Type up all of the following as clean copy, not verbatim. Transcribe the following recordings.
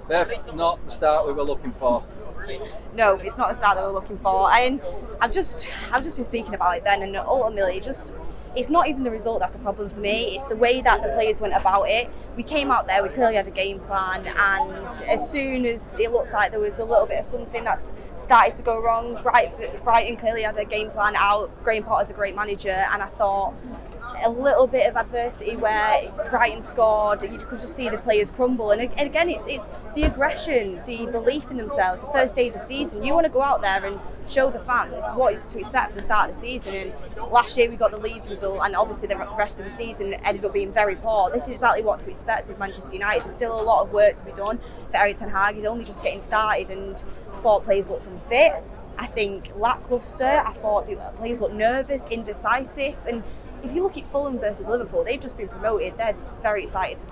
Beth, not the start we were looking for. No, it's not the start that we're looking for. And I've just been speaking about it then, and ultimately, it's not even the result that's a problem for me. It's the way that the players went about it. We came out there, we clearly had a game plan, and as soon as it looked like there was a little bit of something that started to go wrong, Brighton clearly had a game plan out. Graham Potter's a great manager, and I thought a little bit of adversity where Brighton scored, you could just see the players crumble. And again, it's the aggression, the belief in themselves. The first day of the season, you want to go out there and show the fans what to expect for the start of the season. And last year we got the Leeds result, and obviously the rest of the season ended up being very poor. This is exactly what to expect with Manchester United. There's still a lot of work to be done for Erik ten Hag. He's only just getting started, and I thought players looked unfit. I think lacklustre. I thought the players looked nervous, indecisive, and if you look at Fulham versus Liverpool, they've just been promoted. They're very excited to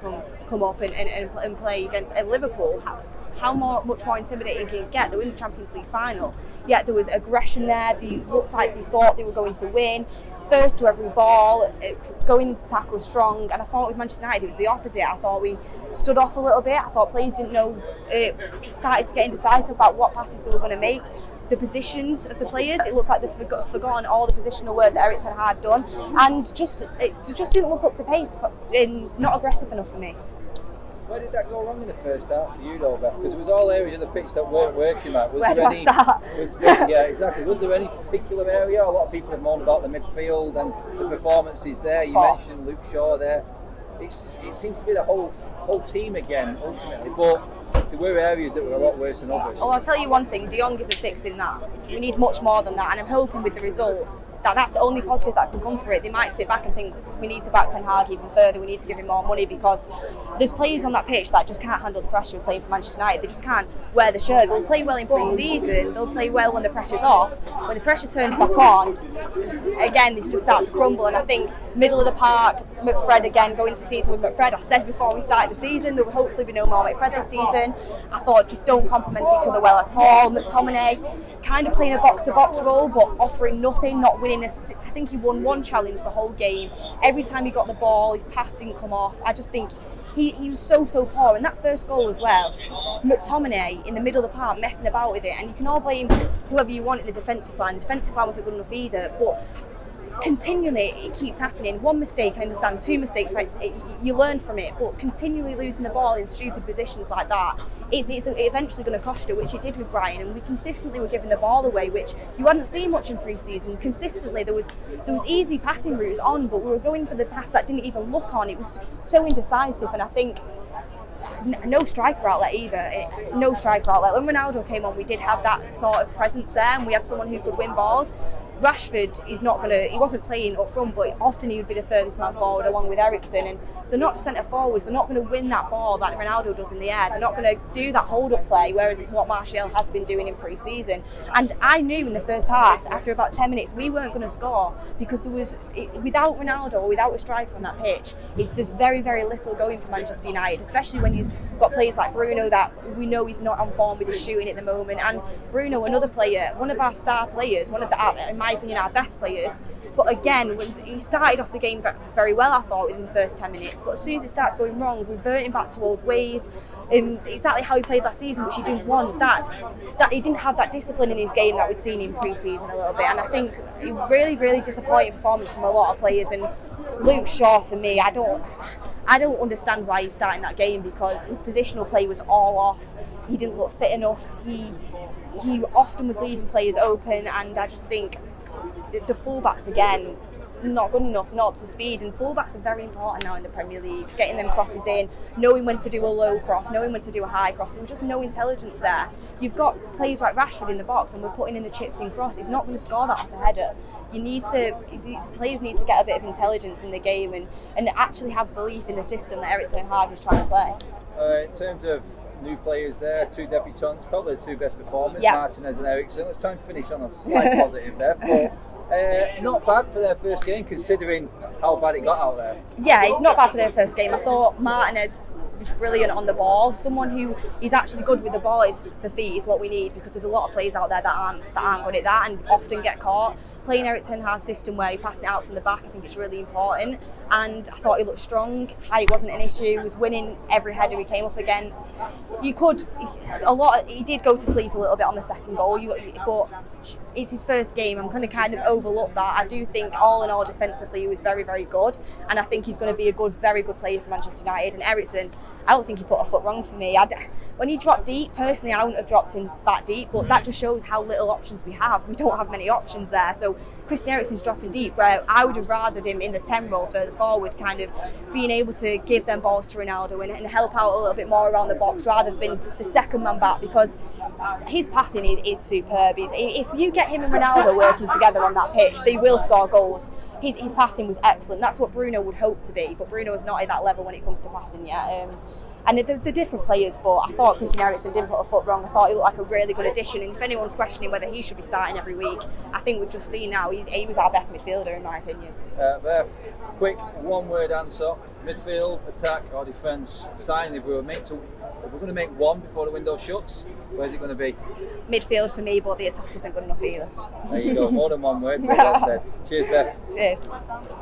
come up and play against Liverpool. Much more intimidating can you get? They were in the Champions League final. Yet there was aggression there. They looked like they thought they were going to win. First to every ball, going into tackle strong. And I thought with Manchester United it was the opposite. I thought we stood off a little bit. I thought players didn't know, started to get indecisive about what passes they were going to make. The positions of the players, it looked like they've forgotten all the positional work that Erik ten Hag had done, and it just didn't look up to pace, not aggressive enough for me. Where did that go wrong in the first half for you, though, Beth? Because it was all areas of the pitch that weren't working at. Where do I start? Yeah, exactly. Was there any particular area? A lot of people have moaned about the midfield and the performances there. You mentioned Luke Shaw there. It seems to be the whole team again, ultimately, but there were areas that were a lot worse than others. Well, I'll tell you one thing, De Jong isn't fixing that. We need much more than that, and I'm hoping with the result that's the only positive that can come for it. They might sit back and think we need to back Ten Hag even further, we need to give him more money, because there's players on that pitch that just can't handle the pressure of playing for Manchester United. They just can't wear the shirt. They'll play well in pre-season, they'll play well when the pressure's off. When the pressure turns back on, again, they just start to crumble. And I think middle of the park, McFRED again, going into the season with McFRED. I said before we started the season, there will hopefully be no more McFRED this season. I thought just don't complement each other well at all. McTominay kind of playing a box-to-box role, but offering nothing, not winning. I think he won one challenge the whole game. Every time he got the ball, his pass didn't come off. I just think he was so poor. And that first goal as well, McTominay in the middle of the park messing about with it. And you can all blame whoever you want in the defensive line. The defensive line wasn't good enough either, but continually it keeps happening. One mistake, I understand. Two mistakes, you learn from it, but continually losing the ball in stupid positions like that, it's eventually going to cost you, which it did with Brighton. And we consistently were giving the ball away, which you hadn't seen much in pre-season. Consistently there was easy passing routes on, but we were going for the pass that didn't even look on. It was so indecisive. And I think no striker outlet either. No striker outlet. When Ronaldo came on, we did have that sort of presence there, and we had someone who could win balls. Rashford he wasn't playing up front, but often he would be the furthest man forward along with Eriksen, and they're not centre forwards. They're not going to win that ball that Ronaldo does in the air. They're not going to do that hold-up play, whereas what Martial has been doing in pre-season. And I knew in the first half, after about 10 minutes, we weren't going to score, because without Ronaldo or without a striker on that pitch, there's very, very little going for Manchester United, especially when you've got players like Bruno that we know he's not on form with his shooting at the moment. And Bruno, another player, one of our star players, one of the, in my opinion, our best players. But again, when he started off the game very well, I thought, within the first 10 minutes. But as soon as it starts going wrong, reverting back to old ways, exactly how he played last season, which he didn't want, that he didn't have that discipline in his game that we'd seen in pre-season a little bit. And I think a really, really disappointing performance from a lot of players. And Luke Shaw, for me, I don't understand why he's starting that game, because his positional play was all off. He didn't look fit enough. He often was leaving players open, and I just think the fullbacks again, not good enough, not up to speed. And fullbacks are very important now in the Premier League, getting them crosses in, knowing when to do a low cross, knowing when to do a high cross. There was just no intelligence there. You've got players like Rashford in the box, and we're putting in a chipped in cross. He's not going to score that off a header. The players need to get a bit of intelligence in the game and actually have belief in the system that Erik ten Hag is trying to play. In terms of new players there, two debutants, probably the two best performers, yep. Martinez and Eriksen. Let's try and finish on a slight positive there. But not bad for their first game, considering how bad it got out there. Yeah, it's not bad for their first game. I thought Martinez was brilliant on the ball. Someone who is actually good with the ball, the feet is what we need, because there's a lot of players out there that aren't good at that and often get caught. playing Eric Ten Hag's system where you're passing it out from the back, I think it's really important. And I thought he looked strong. Height wasn't an issue. He was winning every header he came up against. He did go to sleep a little bit on the second goal, but it's his first game. I'm going to kind of overlook that. I do think all in all defensively he was very, very good, and I think he's going to be a very good player for Manchester United. And Eriksen, I don't think he put a foot wrong for me. When he dropped deep, personally, I wouldn't have dropped him that deep, but that just shows how little options we have. We don't have many options there. So Christian Eriksen's dropping deep, where I would have rathered him in the 10 role further forward, kind of being able to give them balls to Ronaldo and help out a little bit more around the box rather than the second man back, because his passing is superb. If you get him and Ronaldo working together on that pitch, they will score goals. His passing was excellent. That's what Bruno would hope to be, but Bruno is not at that level when it comes to passing yet. And the different players, but I thought Christian Eriksen didn't put a foot wrong. I thought he looked like a really good addition, and if anyone's questioning whether he should be starting every week, I think we've just seen now he was our best midfielder in my opinion. Beth, quick one-word answer: midfield, attack, or defence? Signing, if we were going to make one before the window shuts, where's it going to be? Midfield for me, but the attack isn't good enough either. There you go, more than one word. Well said. Cheers, Beth. Cheers.